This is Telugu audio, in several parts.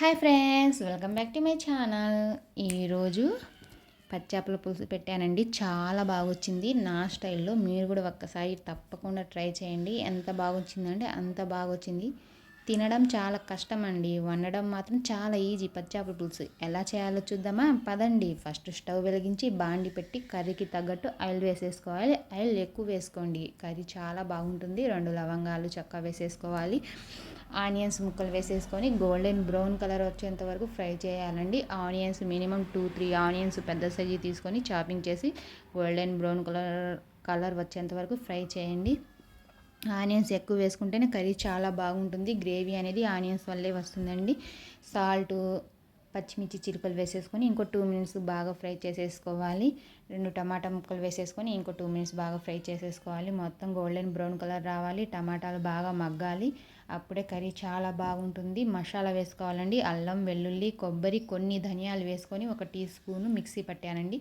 Hi friends, welcome back to my channel. ఈరోజు పచ్చేపల పులుసు పెట్టానండి. చాలా బాగా వచ్చింది నా స్టైల్లో. మీరు కూడా ఒక్కసారి తప్పకుండా ట్రై చేయండి. ఎంత బాగా వచ్చిందంటే అంత బాగా వచ్చింది. తినడం చాలా కష్టం అండి, వండడం మాత్రం చాలా ఈజీ. పచ్చేపల పులుసు ఎలా చేయాలో చూద్దామా? పదండి. ఫస్ట్ స్టవ్ వెలిగించి బాండి పెట్టి కర్రీకి తగ్గట్టు ఆయిల్ వేసేసుకోవాలి. ఆయిల్ ఎక్కువ వేసుకోండి, కర్రీ చాలా బాగుంటుంది. 2 లవంగాలు చెక్క వేసేసుకోవాలి. ఆనియన్స్ ముక్కలు వేసేసుకొని గోల్డెన్ బ్రౌన్ కలర్ వచ్చేంత వరకు ఫ్రై చేయాలండి. ఆనియన్స్ మినిమం 2-3 ఆనియన్స్ పెద్ద సైజు తీసుకొని చాపింగ్ చేసి గోల్డెన్ బ్రౌన్ కలర్ వచ్చేంత వరకు ఫ్రై చేయండి. ఆనియన్స్ ఎక్కువ వేసుకుంటేనే కర్రీ చాలా బాగుంటుంది. గ్రేవీ అనేది ఆనియన్స్ వల్లే వస్తుందండి. సాల్ట్, పచ్చిమిర్చి చిరుకలు వేసేసుకొని ఇంకో 2 మినిట్స్ బాగా ఫ్రై చేసేసుకోవాలి. 2 టమాటా ముక్కలు వేసేసుకొని ఇంకో 2 మినిట్స్ బాగా ఫ్రై చేసేసుకోవాలి. మొత్తం గోల్డెన్ బ్రౌన్ కలర్ రావాలి. టమాటాలు బాగా మగ్గాలి. అప్పుడే కర్రీ చాలా బాగుంటుంది. మసాలా వేసుకోవాలండి. అల్లం, వెల్లుల్లి, కొబ్బరి, కొన్ని ధనియాలు వేసుకొని 1 టీ స్పూను మిక్సీ పట్టానండి.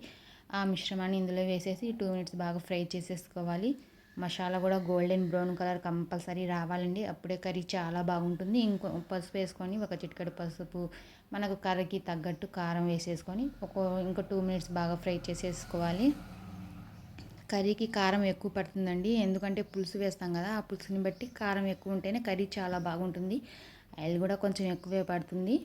ఆ మిశ్రమాన్ని ఇందులో వేసేసి 2 మినిట్స్ బాగా ఫ్రై చేసేసుకోవాలి. మసాలా కూడా గోల్డెన్ బ్రౌన్ కలర్ కంపల్సరీ రావాలండి. అప్పుడే కర్రీ చాలా బాగుంటుంది. ఇంకో పసుపు వేసుకొని 1 చిటికెడు పసుపు, మనకు కర్రీకి తగ్గట్టు కారం వేసేసుకొని ఇంకో 2 మినిట్స్ బాగా ఫ్రై చేసేసుకోవాలి. కర్రీకి కారం ఎక్కువ పడుతుందండి, ఎందుకంటే పులుసు వేస్తాం కదా. ఆ పులుసుని బట్టి కారం ఎక్కువ ఉంటేనే కర్రీ చాలా బాగుంటుంది. ఆయిల్ కూడా కొంచెం ఎక్కువే పడుతుంది.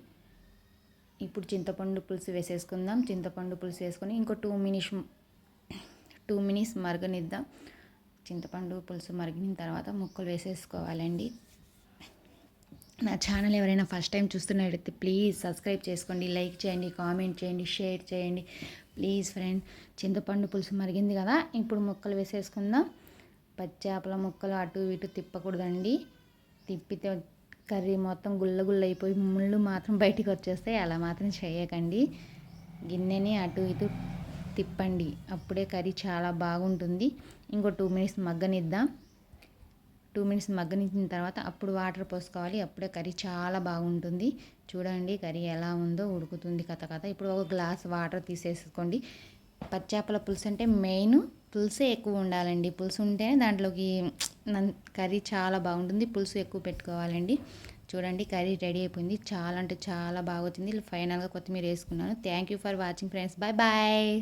ఇప్పుడు చింతపండు పులుసు వేసేసుకుందాం. చింతపండు పులుసు వేసుకొని ఇంకో 2 మినిట్స్ మరగనిద్దాం. చింతపండు పులుసు మరిగిన తర్వాత ముక్కలు వేసేసుకోవాలండి. నా ఛానల్ ఎవరైనా ఫస్ట్ టైం చూస్తున్నట్టయితే ప్లీజ్ సబ్స్క్రైబ్ చేసుకోండి, లైక్ చేయండి, కామెంట్ చేయండి, షేర్ చేయండి ప్లీజ్ ఫ్రెండ్. చింతపండు పులుసు మరిగింది కదా, ఇప్పుడు ముక్కలు వేసేసుకుందాం. పచ్చేపల ముక్కలు అటు ఇటు తిప్పకూడదండి. తిప్పితే కర్రీ మొత్తం గుల్ల అయిపోయి ముళ్ళు మాత్రం బయటికి వచ్చేస్తాయి. అలా మాత్రం చేయకండి. గిన్నెని అటు ఇటు తిప్పండి, అప్పుడే కర్రీ చాలా బాగుంటుంది. ఇంకో 2 మినిట్స్ మగ్గనిద్దాం. 2 మినిట్స్ మగ్గనిచ్చిన తర్వాత అప్పుడు వాటర్ పోసుకోవాలి. అప్పుడే కర్రీ చాలా బాగుంటుంది. చూడండి కర్రీ ఎలా ఉందో, ఉడుకుతుంది కథ. ఇప్పుడు 1 గ్లాస్ వాటర్ తీసేసుకోండి. పచ్చేపల పులుసు అంటే మెయిన్ పులుసే ఎక్కువ ఉండాలండి. పులుసు ఉంటేనే దాంట్లోకి కర్రీ చాలా బాగుంటుంది. పులుసు ఎక్కువ పెట్టుకోవాలండి. చూడండి కర్రీ రెడీ అయిపోయింది. చాలా అంటే చాలా బాగా వచ్చింది. ఫైనల్గా కొత్తిమీర వేసుకున్నాను. Thank you for watching friends. Bye bye.